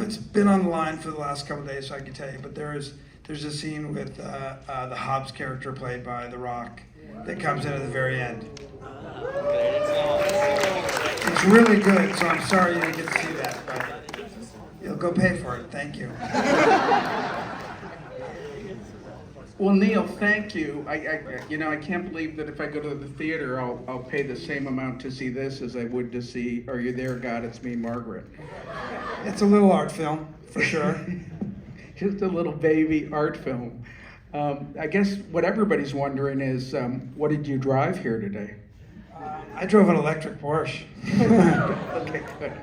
it's been on the line for the last couple of days, so I can tell you. But there's a scene with the Hobbs character played by The Rock that comes in at the very end. It's really good, so I'm sorry you didn't get to see that, but you'll go pay for it. Thank you. Well, Neal, thank you. I can't believe that if I go to the theater, I'll pay the same amount to see this as I would to see Are You There, God? It's Me, Margaret. It's a little art film, for sure. Just a little baby art film. I guess what everybody's wondering is, what did you drive here today? I drove an electric Porsche. Okay, good.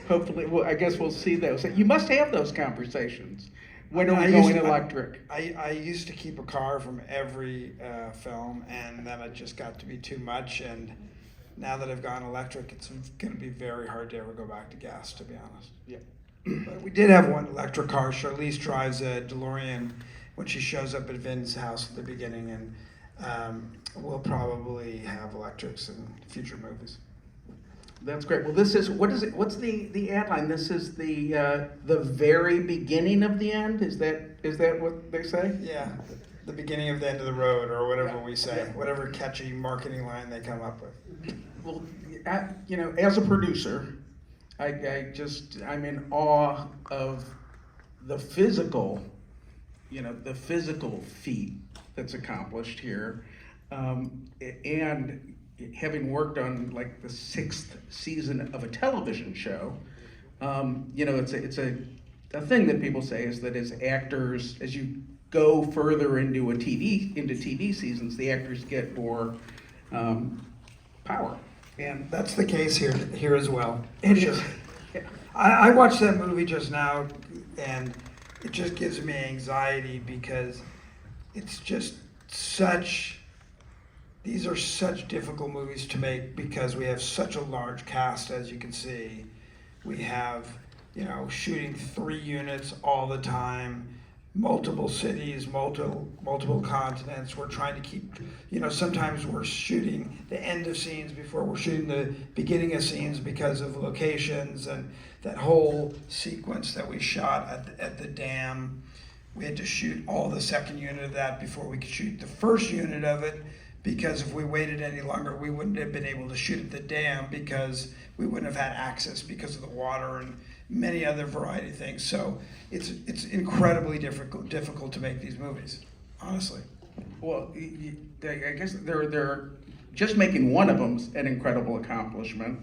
Hopefully, well, I guess we'll see those. You must have those conversations. When are we going electric? I used to keep a car from every film, and then it just got to be too much. And now that I've gone electric, it's going to be very hard to ever go back to gas, to be honest. Yeah. But we did have one electric car. Charlize drives a DeLorean when she shows up at Vin's house at the beginning, and we'll probably have electrics in future movies. That's great. Well, this is, what is it? What's the ad line? This is the very beginning of the end. Is that what they say? Yeah, the beginning of the end of the road, or whatever we say, whatever catchy marketing line they come up with. Well, as a producer, I'm in awe of the physical feat that's accomplished here, and having worked on like the 6th season of a television show, it's a thing that people say is that as actors, as you go further into TV seasons, the actors get more power. And that's the case here as well. It is. Yeah. I watched that movie just now, and it just gives me anxiety because it's just these are such difficult movies to make because we have such a large cast, as you can see. We have, shooting 3 units all the time, multiple cities, multiple continents. We're trying to keep, sometimes we're shooting the end of scenes before we're shooting the beginning of scenes because of locations, and that whole sequence that we shot at the dam. We had to shoot all the second unit of that before we could shoot the first unit of it, because if we waited any longer, we wouldn't have been able to shoot at the dam because we wouldn't have had access because of the water and many other variety of things. So it's incredibly difficult to make these movies, honestly. Well, I guess they're just making one of them's an incredible accomplishment.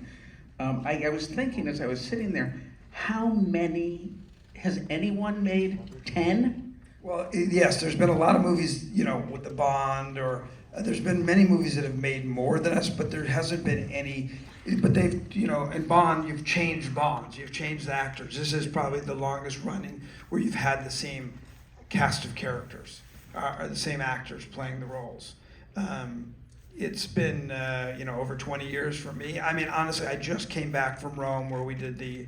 I was thinking as I was sitting there, how many has anyone made? 10? Well, yes, there's been a lot of movies, with the Bond, or there's been many movies that have made more than us, but there hasn't been any. But they've, in Bond, you've changed Bonds, you've changed the actors. This is probably the longest running where you've had the same cast of characters, or the same actors playing the roles. It's been, over 20 years for me. I mean, honestly, I just came back from Rome where we did the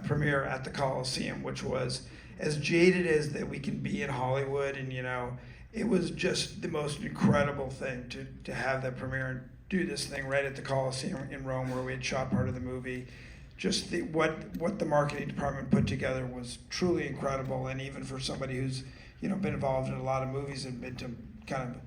premiere at the Coliseum, which was as jaded as that we can be in Hollywood, and it was just the most incredible thing to have that premiere and do this thing right at the Coliseum in Rome where we had shot part of the movie. Just what the marketing department put together was truly incredible, and even for somebody who's been involved in a lot of movies and been to kind of,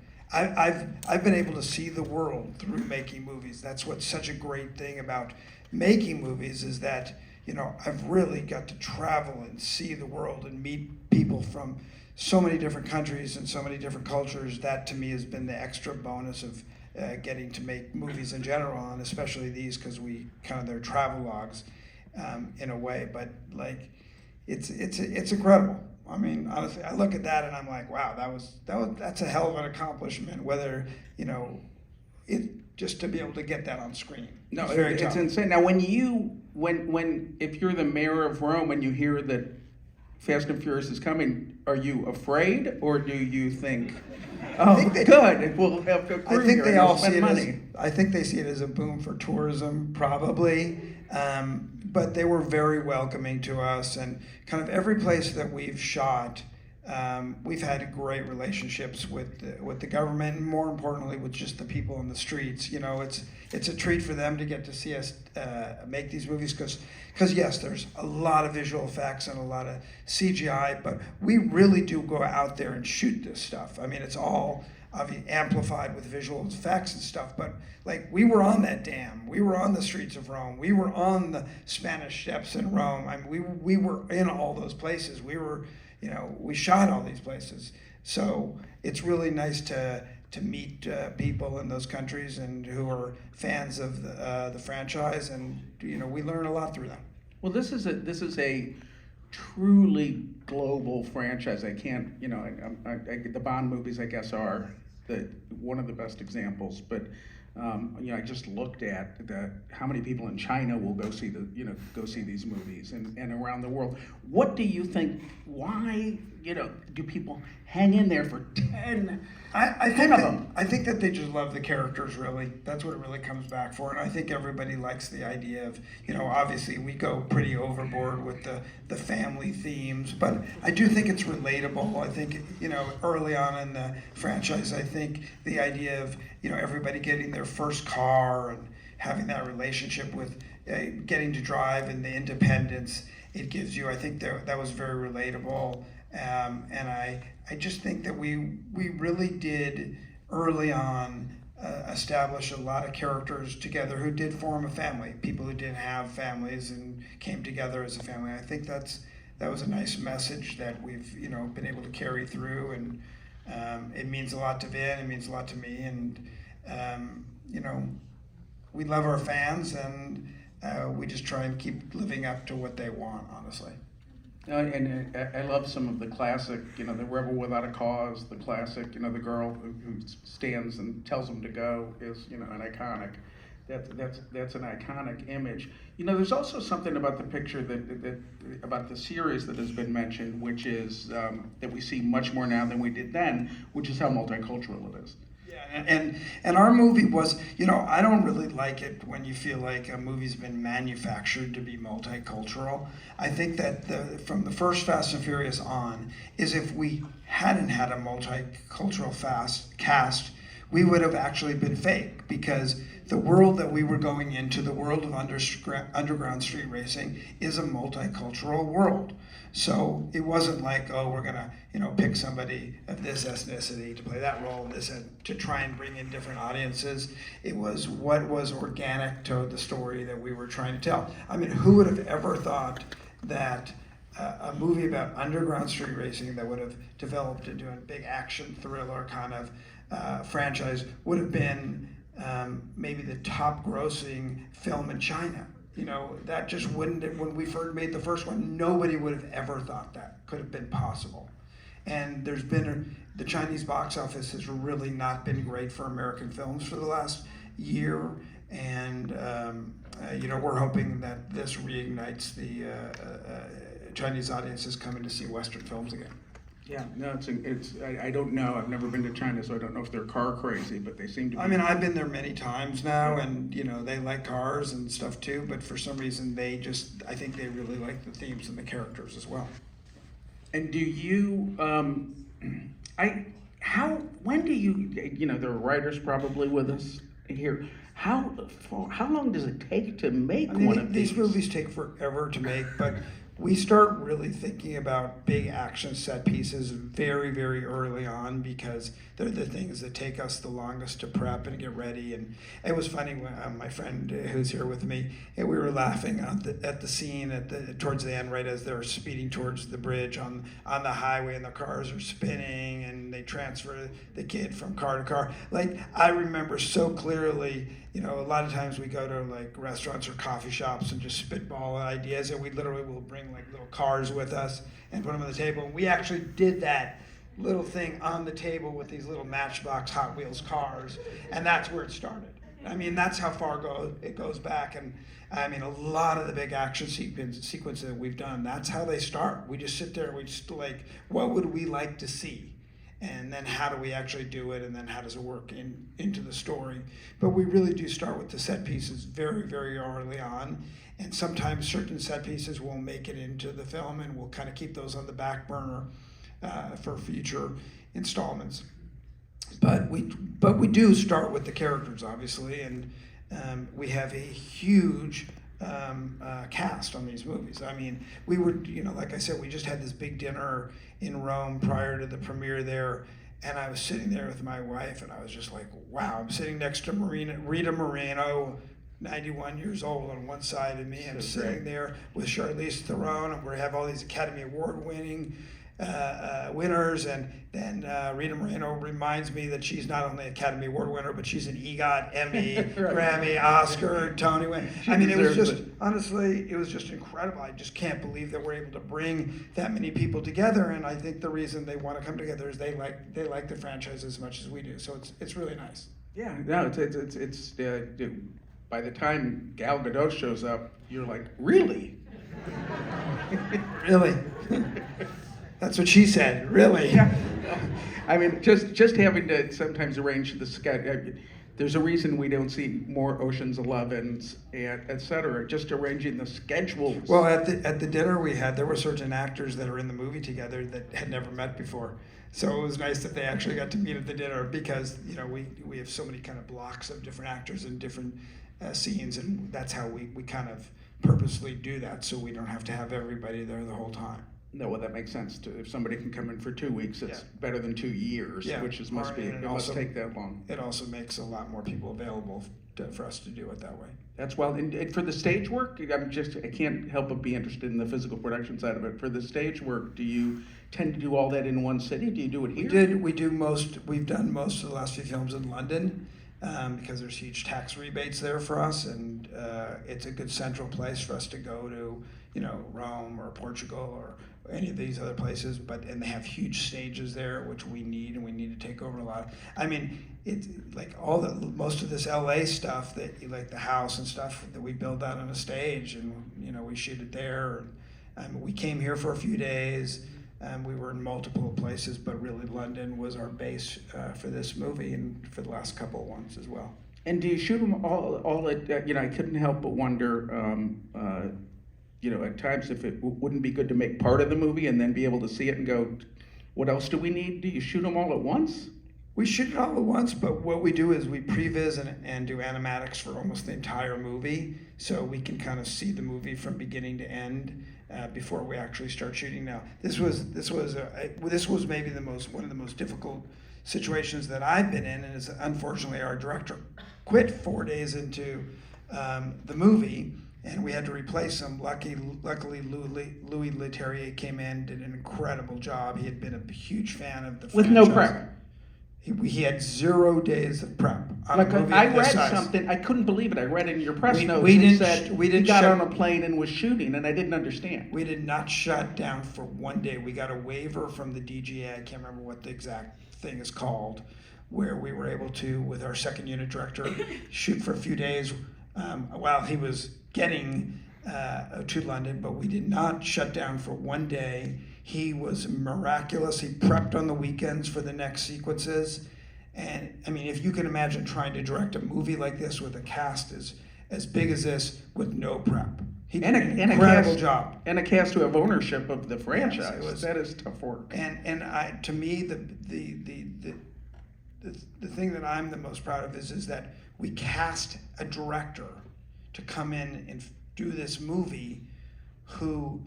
I've been able to see the world through making movies. That's what's such a great thing about making movies, is that I've really got to travel and see the world and meet people from so many different countries and so many different cultures. That to me has been the extra bonus of getting to make movies in general, and especially these, because they're travel logs in a way. But like, it's incredible. I mean, honestly, I look at that and I'm like, wow, that's a hell of an accomplishment. Whether just to be able to get that on screen. No, it's insane. Now, when if you're the mayor of Rome and you hear that Fast and Furious is coming, are you afraid, or do you think, good, we'll have a crew here and we'll spend money? I think they see it as a boom for tourism, probably. But they were very welcoming to us, and kind of every place that we've shot, We've had great relationships with the government, and more importantly, with just the people on the streets. You know, it's a treat for them to get to see us make these movies because yes, there's a lot of visual effects and a lot of CGI, but we really do go out there and shoot this stuff. I mean, it's all amplified with visual effects and stuff, but like we were on that dam, we were on the streets of Rome, we were on the Spanish Steps in Rome. I mean, we were in all those places. We were, you know, we shot all these places. So it's really nice to meet people in those countries and who are fans of the franchise, and you know, we learn a lot through them. Well, this is a truly global franchise. I can't, you know, the Bond movies, I guess, are one of the best examples. But you know, I just looked at how many people in China will go see these movies and around the world. What do you think? Why, you know, do people hang in there for 10 I of them? I think that they just love the characters, really. That's what it really comes back for. And I think everybody likes the idea of, you know, obviously we go pretty overboard with the family themes, but I do think it's relatable. I think, you know, early on in the franchise, I think the idea of, you know, everybody getting their first car and having that relationship with getting to drive and the independence it gives you, I think that was very relatable. And I just think that we really did early on establish a lot of characters together who did form a family, people who didn't have families and came together as a family. I think that was a nice message that we've, you know, been able to carry through, and it means a lot to Vin, it means a lot to me, and you know, we love our fans, and we just try and keep living up to what they want, honestly. And I love some of the classic, you know, the Rebel Without a Cause, the classic, you know, the girl who stands and tells him to go is, you know, an iconic. That's an iconic image. You know, there's also something about the picture that about the series that has been mentioned, which is that we see much more now than we did then, which is how multicultural it is. Yeah, and our movie was, you know, I don't really like it when you feel like a movie's been manufactured to be multicultural. I think that from the first Fast and Furious on, is if we hadn't had a multicultural cast, we would have actually been fake, because the world that we were going into, the world of underground street racing, is a multicultural world. So it wasn't like, oh, we're gonna, you know, pick somebody of this ethnicity to play that role, and this to try and bring in different audiences. It was what was organic to the story that we were trying to tell. I mean, who would have ever thought that a movie about underground street racing that would have developed into a big action thriller kind of franchise would have been maybe the top grossing film in China? You know, that just wouldn't, when we first made the first one, nobody would have ever thought that could have been possible. And there's been, the Chinese box office has really not been great for American films for the last year. And, you know, we're hoping that this reignites the Chinese audiences coming to see Western films again. Yeah, no, I don't know. I've never been to China, so I don't know if they're car crazy, but they seem to be. I mean, I've been there many times now, and you know, they like cars and stuff too, but for some reason I think they really like the themes and the characters as well. And do you, when do you know, there are writers probably with us here. How long does it take to make one of these? These movies take forever to make, but we start really thinking about big action set pieces very, very early on, because they're the things that take us the longest to prep and get ready. And it was funny when my friend who's here with me, we were laughing at the scene towards the end, right as they're speeding towards the bridge on the highway, and the cars are spinning and they transfer the kid from car to car. Like, I remember so clearly, you know, a lot of times we go to like restaurants or coffee shops and just spitball ideas, and we literally will bring like little cars with us and put them on the table. And we actually did that little thing on the table with these little Matchbox Hot Wheels cars, and that's where it started. I mean, that's how far it goes back. And I mean, a lot of the big action sequences that we've done, that's how they start. We just sit there and we just like, what would we like to see? And then how do we actually do it, and then how does it work into the story? But we really do start with the set pieces very, very early on, and sometimes certain set pieces will make it into the film, and we'll kind of keep those on the back burner. for future installments. But we do start with the characters, obviously, and we have a huge cast on these movies. I mean, we were, like I said, we just had this big dinner in Rome prior to the premiere there, and I was sitting there with my wife, and I was just like, wow, I'm sitting next to Rita Moreno, 91 years old on one side of me, and sitting there with Charlize Theron, and we have all these Academy Award winning winners, and then Rita Moreno reminds me that she's not only Academy Award winner, but she's an EGOT, Emmy, Right. Grammy, Oscar, Tony winner. She I mean, it was deserves just, it. honestly, it was just incredible. I just can't believe that we're able to bring that many people together, and I think the reason they want to come together is they like the franchise as much as we do, so it's really nice. Yeah, no, it's by the time Gal Gadot shows up, you're like, really? Really? That's what she said, really. Yeah. I mean, just having to sometimes arrange the schedule. There's a reason we don't see more Ocean's 11s, and et cetera. Just arranging the schedules. Well, at the dinner we had, there were certain actors that are in the movie together that had never met before. So it was nice that they actually got to meet at the dinner because we have so many kind of blocks of different actors and different scenes, and that's how we kind of purposely do that, so we don't have to have everybody there the whole time. No, well, that makes sense. If somebody can come in for 2 weeks, it's better than 2 years, Yeah. which And must also- take that long. It also makes a lot more people available for us to do it that way. That's well, and for the stage work, I can't help but be interested in the physical production side of it. For the stage work, do you tend to do all that in one city? Do you do it here? We've done most of the last few films in London because there's huge tax rebates there for us, and it's a good central place for us to go to, Rome or Portugal or any of these other places, and they have huge stages there, which we need, and we need to take over a lot. I mean, it's like most of this LA stuff that, like the house and stuff that we build out on a stage, and we shoot it there. We came here for a few days. We were in multiple places, but really London was our base for this movie and for the last couple of ones as well. And do you shoot them all at, I couldn't help but wonder, at times if it wouldn't be good to make part of the movie and then be able to see it and go, what else do we need? Do you shoot them all at once? We shoot it all at once, but what we do is we previs and do animatics for almost the entire movie, so we can kind of see the movie from beginning to end before we actually start shooting. Now, this was maybe one of the most difficult situations that I've been in, and is unfortunately our director quit 4 days into the movie, and we had to replace him. Luckily, Louis Leterrier came in, did an incredible job. He had been a huge fan of the franchise. With no prep. He had 0 days of prep on Like a movie I of this read size. something, I couldn't believe it. I read it in your press notes. we It didn't said we he didn't got shut- on a plane and was shooting, and I didn't understand. We did not shut down for 1 day. We got a waiver from the DGA. I can't remember what the exact thing is called, where we were able to, with our second unit director, shoot for a few days while he was getting to London, but we did not shut down for 1 day. He was miraculous. He prepped on the weekends for the next sequences. And I mean, if you can imagine trying to direct a movie like this with a cast as big as this with no prep. He did an incredible job. And a cast who have ownership of the franchise. Yes, That is tough work. And to me, the thing that I'm the most proud of is that we cast a director to come in and do this movie who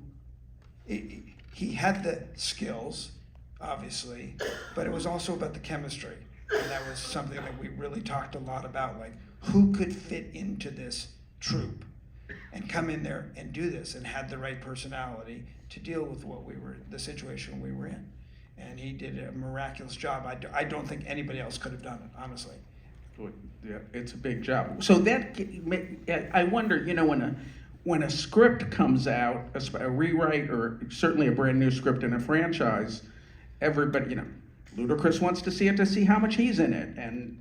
he had the skills, obviously, but it was also about the chemistry. And that was something that we really talked a lot about, like who could fit into this troupe and come in there and do this, and had the right personality to deal with the situation we were in. And he did a miraculous job. I don't think anybody else could have done it, honestly. Yeah, it's a big job. So that, I wonder, when a script comes out, a rewrite, or certainly a brand new script in a franchise, everybody, Ludacris wants to see how much he's in it, and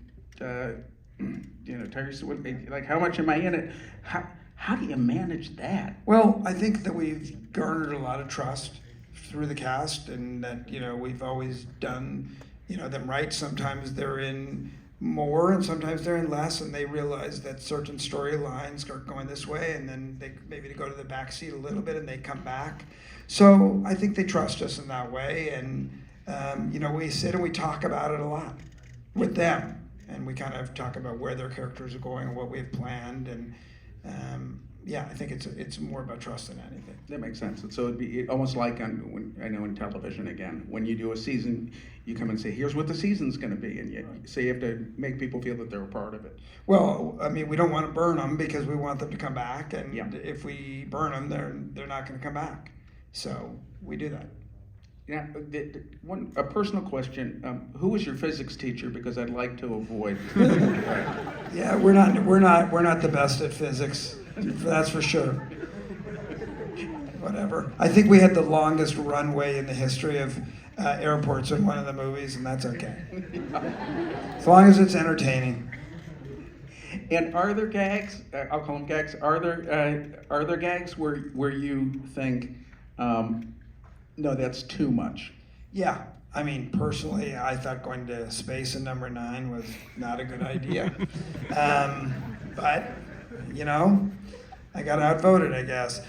Tyrese, like, how much am I in it? How do you manage that? Well, I think that we've garnered a lot of trust through the cast, and that we've always done them right. Sometimes they're in more, and sometimes they're in less, and they realize that certain storylines are going this way, and then they go to the back seat a little bit, and they come back. So I think they trust us in that way, and we sit and we talk about it a lot with them, and we kind of talk about where their characters are going and what we have planned, and I think it's more about trust than anything. That makes sense. And so it'd be almost like in television again, when you do a season, you come and say, here's what the season's going to be, and you have to make people feel that they're a part of it. Well, I mean, we don't want to burn them because we want them to come back, and Yeah. if we burn them, they're not going to come back. So we do that. Yeah, a personal question. Who was your physics teacher? Because I'd like to avoid. Yeah, we're not the best at physics. That's for sure. Whatever. I think we had the longest runway in the history of airports in one of the movies, and that's okay. As long as it's entertaining. And are there gags? I'll call them gags. Are there gags where you think, no, that's too much? Yeah. I mean, personally, I thought going to space in number 9 was not a good idea. But, I got outvoted, I guess.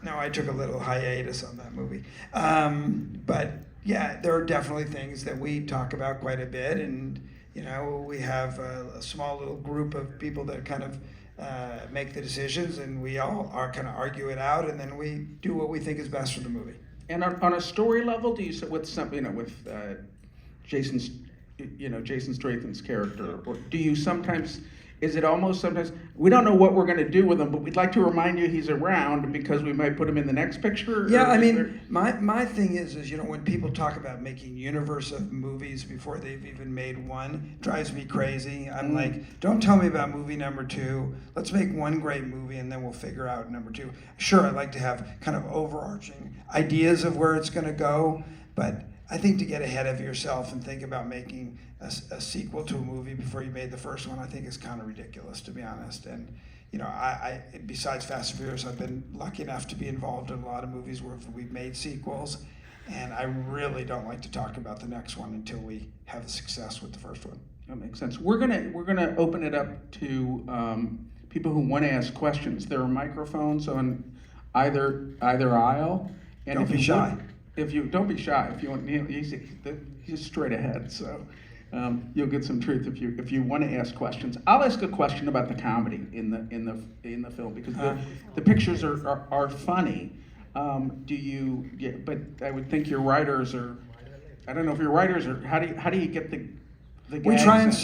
No, I took a little hiatus on that movie. But, yeah, there are definitely things that we talk about quite a bit. And, we have a small little group of people that kind of make the decisions, and we all kind of argue it out, and then we do what we think is best for the movie. And on a story level, do you with Jason Statham's character, or do you sometimes? Is it almost sometimes we don't know what we're going to do with him, but we'd like to remind you he's around because we might put him in the next picture? Yeah, I mean, my thing is when people talk about making universe of movies before they've even made one, it drives me crazy. I'm like, don't tell me about movie number 2. Let's make one great movie and then we'll figure out number 2. Sure, I'd like to have kind of overarching ideas of where it's going to go, but I think to get ahead of yourself and think about making a sequel to a movie before you made the first one, I think is kind of ridiculous, to be honest. And I besides Fast and Furious, I've been lucky enough to be involved in a lot of movies where we've made sequels, and I really don't like to talk about the next one until we have success with the first one. That makes sense. We're gonna open it up to people who want to ask questions. There are microphones on either aisle, and Don't be shy. Don't be shy. If you want, he's straight ahead, so you'll get some truth if you want to ask questions. I'll ask a question about the comedy in the film because the pictures are funny. But I would think your writers are. I don't know if your writers are. How do you get the We try and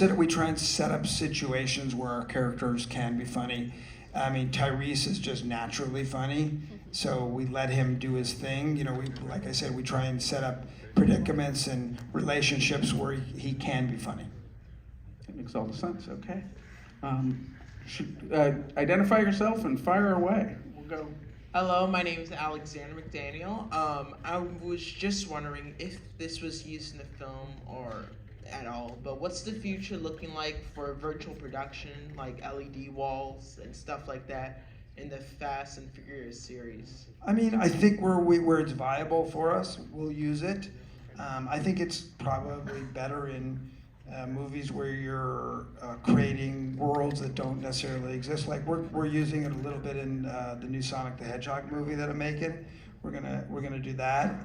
set up situations where our characters can be funny. I mean, Tyrese is just naturally funny, so we let him do his thing. Like I said, we try and set up predicaments and relationships where he can be funny. That makes all the sense. Okay. Identify yourself and fire away. We'll go. Hello, my name is Alexander McDaniel. I was just wondering if this was used in the film or at all, but what's the future looking like for virtual production, like LED walls and stuff like that, in the Fast and Furious series? I mean, I think where it's viable for us, we'll use it. I think it's probably better in movies where you're creating worlds that don't necessarily exist. Like we're using it a little bit in the new Sonic the Hedgehog movie that I'm making. We're gonna do that.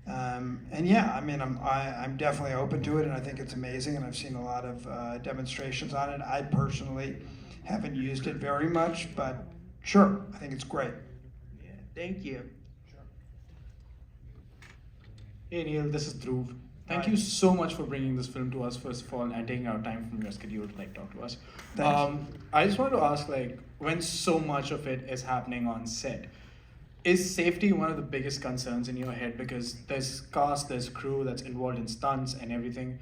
And yeah, I mean, I'm definitely open to it, and I think it's amazing, and I've seen a lot of demonstrations on it. I personally haven't used it very much, but sure, I think it's great. Yeah, thank you. Hey Neil, this is Dhruv. Thank Hi. you so much for bringing this film to us, first of all, and taking out time from your schedule to talk to us. Thanks. I just wanted to ask, when so much of it is happening on set, is safety one of the biggest concerns in your head? Because there's cast, there's crew that's involved in stunts and everything.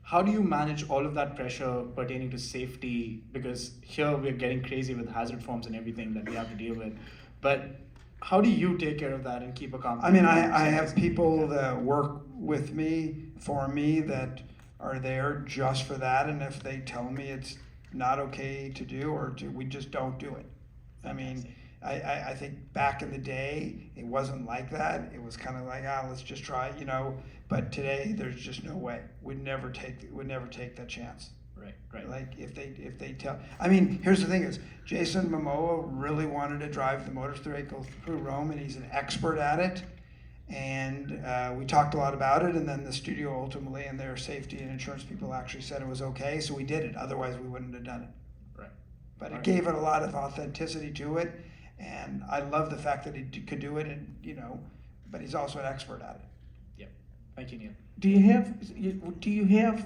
How do you manage all of that pressure pertaining to safety? Because here we're getting crazy with hazard forms and everything that we have to deal with. But how do you take care of that and keep a calm? I mean, I have people that work with me, for me, that are there just for that, and if they tell me it's not okay to do we just don't do it. I mean, I think back in the day, it wasn't like that. It was kind of like, let's just try, you know. But today, there's just no way. We'd never take that chance. Right. Like if they tell, I mean, here's the thing: is Jason Momoa really wanted to drive the motorcycle through Rome, and he's an expert at it. And we talked a lot about it, and then the studio ultimately, and their safety and insurance people actually said it was okay, so we did it. Otherwise, we wouldn't have done it. Right. But it gave it a lot of authenticity to it, and I love the fact that he could do it, and you know, but he's also an expert at it. Yep. Thank you, Neal. Do you have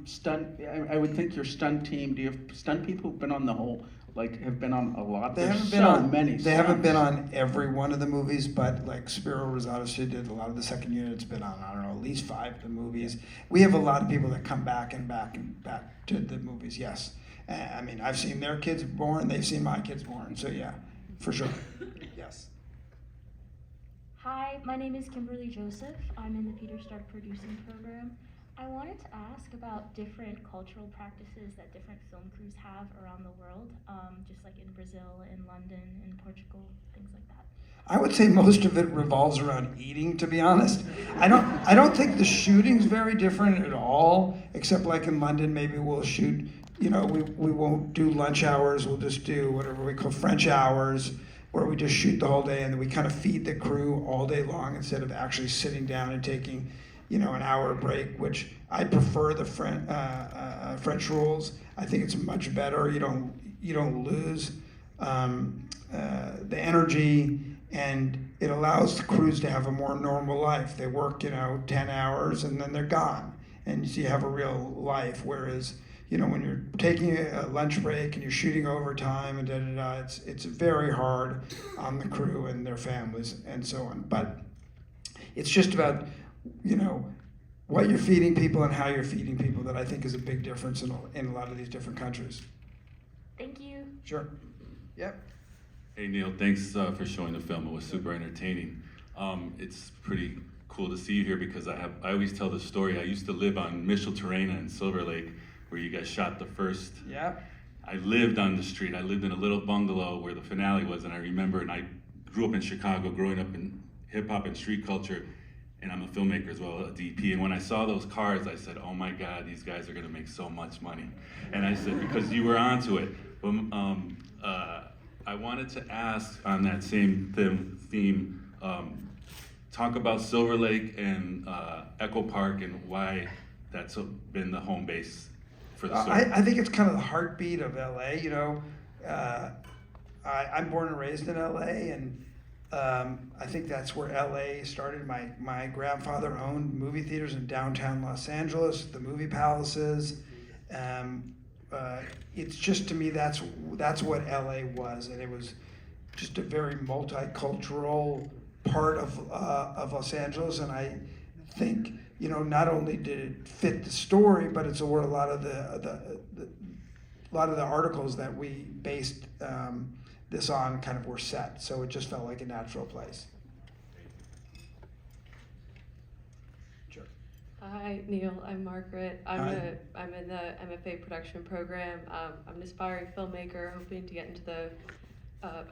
stunt? I would think your stunt team. Do you have stunt people who've been on the whole? Like have been on a lot. They There's haven't been so on many. They haven't stunts. been on every one of the movies, but like Spiro Rosado did a lot of the second unit's been on, I don't know, at least 5 of the movies. We have a lot of people that come back and back to the movies. Yes, I mean I've seen their kids born, they've seen my kids born. So yeah, for sure. Yes. Hi, my name is Kimberly Joseph. I'm in the Peter Stark producing program. I wanted to ask about different cultural practices that different film crews have around the world, just like in Brazil, in London, in Portugal, things like that. I would say most of it revolves around eating, to be honest. I don't think the shooting's very different at all, except like in London, maybe we'll shoot, you know, we won't do lunch hours, we'll just do whatever we call French hours, where we just shoot the whole day and then we kind of feed the crew all day long instead of actually sitting down and taking, you know, an hour break, which I prefer the French rules. I think it's much better. You don't lose the energy, and it allows the crews to have a more normal life. They work, you know, 10 hours and then they're gone, and so you have a real life. Whereas, you know, when you're taking a lunch break and you're shooting overtime and it's very hard on the crew and their families and so on. But it's just about, you know, what you're feeding people and how you're feeding people that I think is a big difference in a lot of these different countries. Thank you. Sure. Yep. Hey Neal, thanks for showing the film. It was super entertaining. It's pretty cool to see you here because I always tell the story. I used to live on Micheltorena in Silver Lake, where you guys shot the first. Yeah. I lived on the street. I lived in a little bungalow where the finale was, and I remember, and I grew up in Chicago, growing up in hip hop and street culture, and I'm a filmmaker as well, a DP. And when I saw those cars, I said, "Oh my God, these guys are gonna make so much money." And I said, because you were onto it. But I wanted to ask on that same theme, talk about Silver Lake and Echo Park and why that's been the home base for the story. I think it's kind of the heartbeat of LA, you know. I'm born and raised in LA, and I think that's where LA started. My grandfather owned movie theaters in downtown Los Angeles, the movie palaces. It's just, to me, that's what LA was, and it was just a very multicultural part of Los Angeles. And I think, you know, not only did it fit the story, but it's where a lot of the articles that we based this on kind of were set. So it just felt like a natural place. Sure. Hi, Neal. I'm Margaret. I'm in the MFA production program. I'm an aspiring filmmaker, hoping to get into the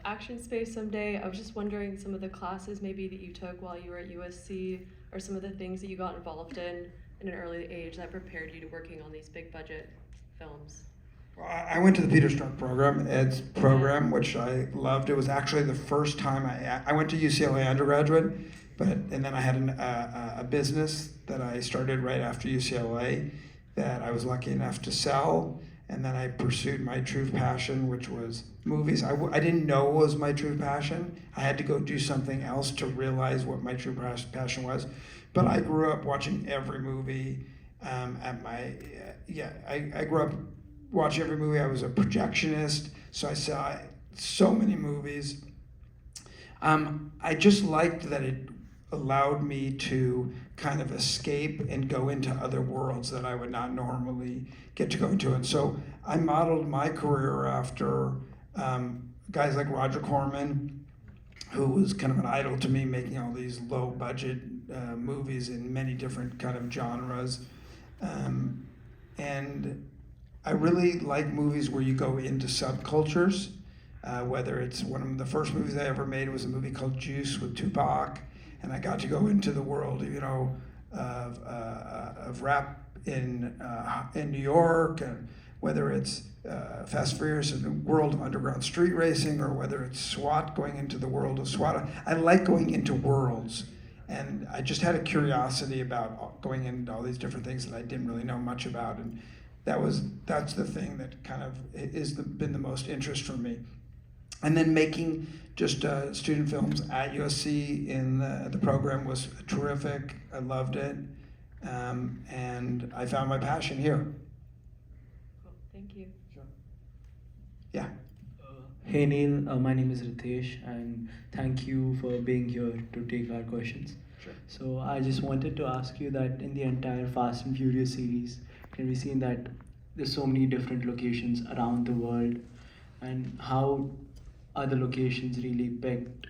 action space someday. I was just wondering some of the classes maybe that you took while you were at USC, or some of the things that you got involved in an early age that prepared you to working on these big budget films. Well, I went to the Peter Stark program, Ed's program, which I loved. It was actually the first time I went to UCLA undergraduate, and then I had a business that I started right after UCLA that I was lucky enough to sell, and then I pursued my true passion, which was movies. I didn't know it was my true passion. I had to go do something else to realize what my true passion was. But I grew up watching every movie. I grew up watching every movie. I was a projectionist, so I saw so many movies. I just liked that it allowed me to kind of escape and go into other worlds that I would not normally get to go into. And so I modeled my career after guys like Roger Corman, who was kind of an idol to me, making all these low budget movies in many different kind of genres. And I really like movies where you go into subcultures. whether it's one of the first movies I ever made was a movie called Juice with Tupac, and I got to go into the world, of rap in New York, and whether it's Fast and Furious in the world of underground street racing, or whether it's SWAT, going into the world of SWAT. I like going into worlds, and I just had a curiosity about going into all these different things that I didn't really know much about, and that's the thing that kind of been the most interest for me. And then making just student films at USC in the program was terrific. I loved it, and I found my passion here. Cool. Thank you. Yeah. Hey Neil, my name is Ritesh, and thank you for being here to take our questions. Sure. So I just wanted to ask you that in the entire Fast and Furious series, can we see that there's so many different locations around the world, and how are the locations really picked,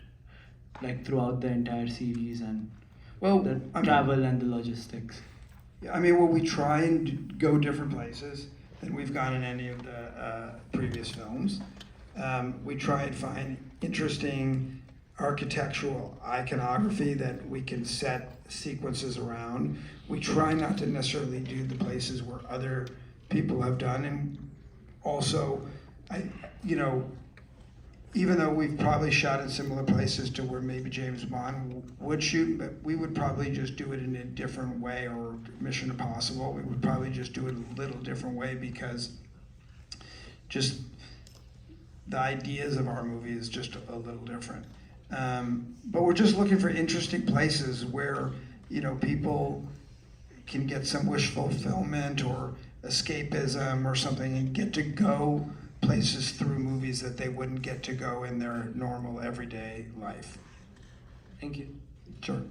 like throughout the entire series, and the travel and the logistics? Yeah, I mean, well, we try and go different places than we've gone in any of the previous films. We try and find interesting architectural iconography that we can set sequences around. We try not to necessarily do the places where other people have done, and also, even though we've probably shot in similar places to where maybe James Bond would shoot, but we would probably just do it in a different way, or Mission Impossible, we would probably just do it a little different way, because just the ideas of our movie is just a little different. But we're just looking for interesting places where, people can get some wish fulfillment or escapism or something, and get to go places through movies that they wouldn't get to go in their normal everyday life. Thank you. Sure.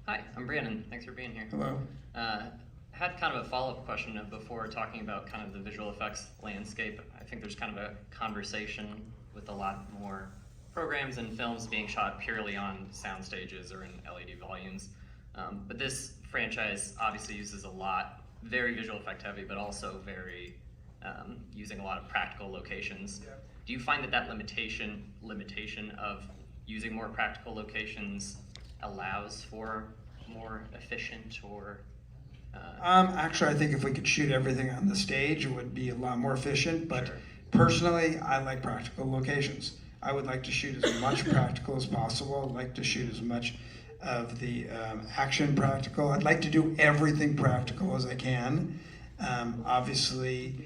Hi, I'm Brandon. Thanks for being here. Hello. I had kind of a follow-up question before talking about kind of the visual effects landscape. I think there's kind of a conversation with a lot more programs and films being shot purely on sound stages or in LED volumes. But this franchise obviously uses a lot, very visual effect heavy, but also very using a lot of practical locations. Yeah. Do you find that limitation of using more practical locations allows for more efficient or? Actually, I think if we could shoot everything on the stage, it would be a lot more efficient. But sure. Personally, I like practical locations. I would like to shoot as much practical as possible. I'd like to shoot as much of the action practical. I'd like to do everything practical as I can. Obviously,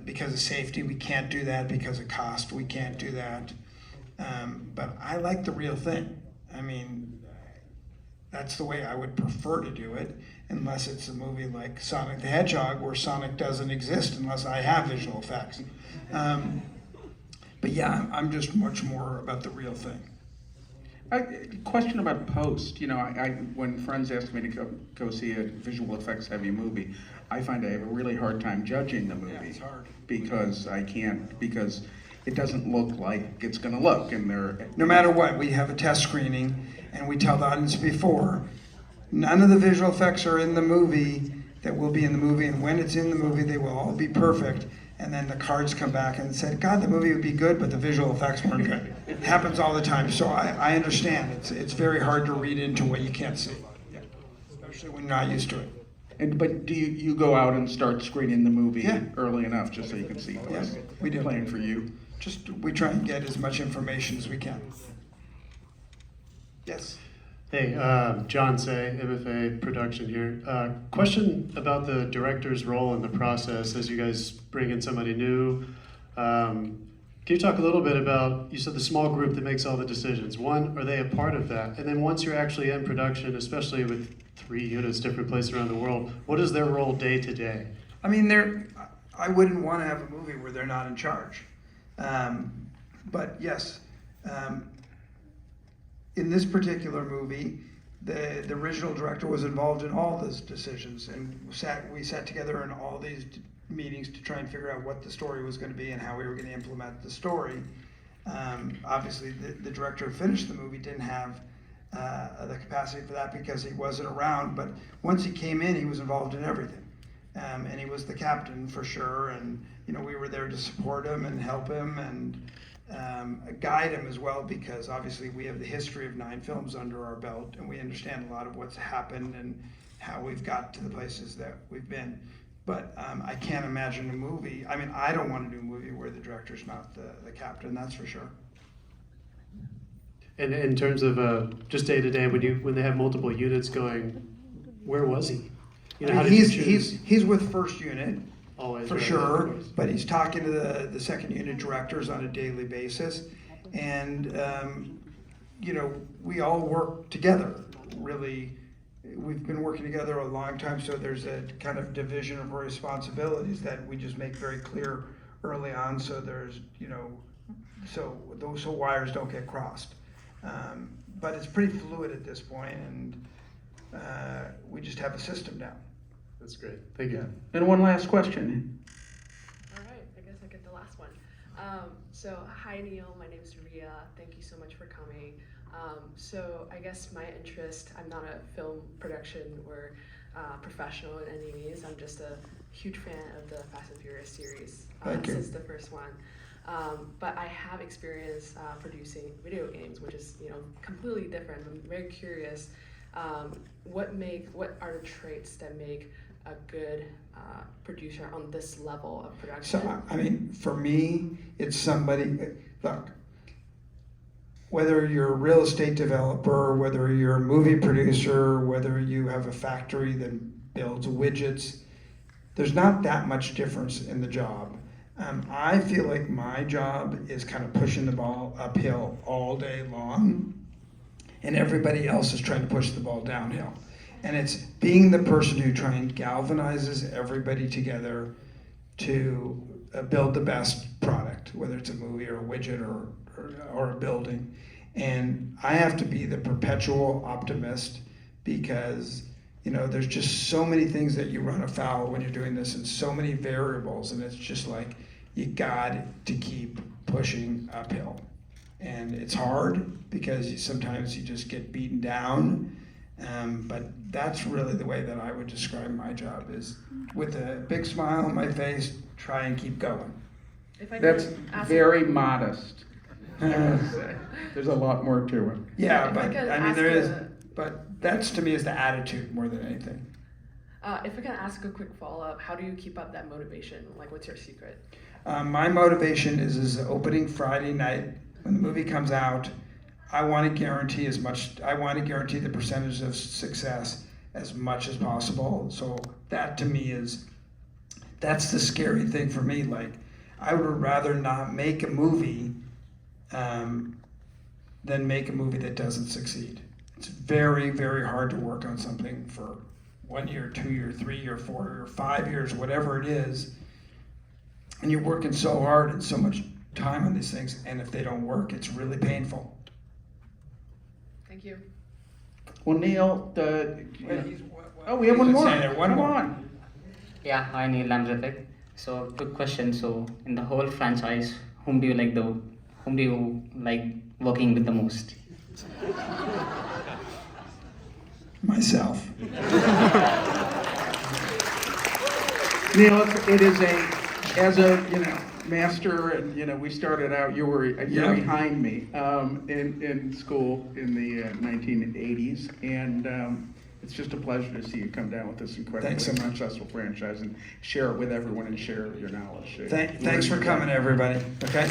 because of safety, we can't do that. Because of cost, we can't do that. But I like the real thing. I mean, that's the way I would prefer to do it, unless it's a movie like Sonic the Hedgehog, where Sonic doesn't exist unless I have visual effects. But yeah, I'm just much more about the real thing. Question about post. When friends ask me to go see a visual effects heavy movie, I find I have a really hard time judging the movie. Yeah, it's hard. Because it doesn't look like it's going to look. And no matter what, we have a test screening, and we tell the audience before, none of the visual effects are in the movie that will be in the movie, and when it's in the movie, they will all be perfect. And then the cards come back and said, God, the movie would be good, but the visual effects weren't good. It happens all the time. So I understand. It's very hard to read into what you can't see, especially when you're not used to it. But do you go out and start screening the movie early enough just so you can see what's we do. playing for you? We try and get as much information as we can. Yes. Hey, John Say, MFA production here. Question about the director's role in the process as you guys bring in somebody new. Can you talk a little bit about, you said the small group that makes all the decisions. One, are they a part of that? And then once you're actually in production, especially with 3 units, different places around the world, what is their role day to day? I mean, I wouldn't want to have a movie where they're not in charge. But yes, in this particular movie, the original director was involved in all those decisions, and we sat together in all these meetings to try and figure out what the story was going to be and how we were going to implement the story. Obviously, the director who finished the movie didn't have the capacity for that because he wasn't around, but once he came in, he was involved in everything. and he was the captain for sure. And we were there to support him and help him and guide him as well, because obviously we have the history of 9 films under our belt, and we understand a lot of what's happened and how we've got to the places that we've been. But I can't imagine a movie. I mean, I don't want to do a movie where the director's not the captain. That's for sure. And in terms of just day to day, when they have multiple units going, where was he? How did you choose? He's with first unit. Always, For right, sure, of course. but he's talking to the second unit directors on a daily basis, and we all work together. Really, we've been working together a long time, so there's a kind of division of responsibilities that we just make very clear early on. So there's so those wires don't get crossed. But it's pretty fluid at this point, and we just have a system now. That's great. Thank you. And one last question. All right, I guess I get the last one. So, hi Neal, my name is Ria. Thank you so much for coming. So, I guess my interest, I'm not a film production or professional in any means. I'm just a huge fan of the Fast and Furious series since the first one. But I have experience producing video games, which is completely different. I'm very curious. What are the traits that make a good producer on this level of production? So, I mean, for me, it's somebody, look, whether you're a real estate developer, whether you're a movie producer, whether you have a factory that builds widgets, there's not that much difference in the job. I feel like my job is kind of pushing the ball uphill all day long, and everybody else is trying to push the ball downhill. And it's being the person who galvanizes everybody together to build the best product, whether it's a movie or a widget or a building. And I have to be the perpetual optimist, because there's just so many things that you run afoul when you're doing this, and so many variables, and it's just like you got to keep pushing uphill. And it's hard because sometimes you just get beaten down. But that's really the way that I would describe my job, is with a big smile on my face, try and keep going. That's very modest, I must say. There's a lot more to it. Yeah, If but I mean, there is, a- but that's to me is the attitude more than anything. If I can ask a quick follow-up, how do you keep up that motivation? Like, what's your secret? My motivation is opening Friday night when the movie comes out. I want to guarantee the percentage of success as much as possible. So that to me that's the scary thing for me. Like, I would rather not make a movie than make a movie that doesn't succeed. It's very, very hard to work on something for 1 year, 2 year, 3 year, 4 year, 5 years, whatever it is. And you're working so hard and so much time on these things, and if they don't work, it's really painful. Thank you. Well, Neal, we have He's one more. saying there, one Come more. on. Yeah, hi Neil, I'm Ritik. So, quick question. So, in the whole franchise, whom do you like working with the most? Myself. Neal, it is as a master, and we started out. You were a year behind me in school in the 1980s, and it's just a pleasure to see you come down with this incredibly Thanks so much. successful franchise and share it with everyone and share your knowledge. Thanks for coming, everybody. Okay.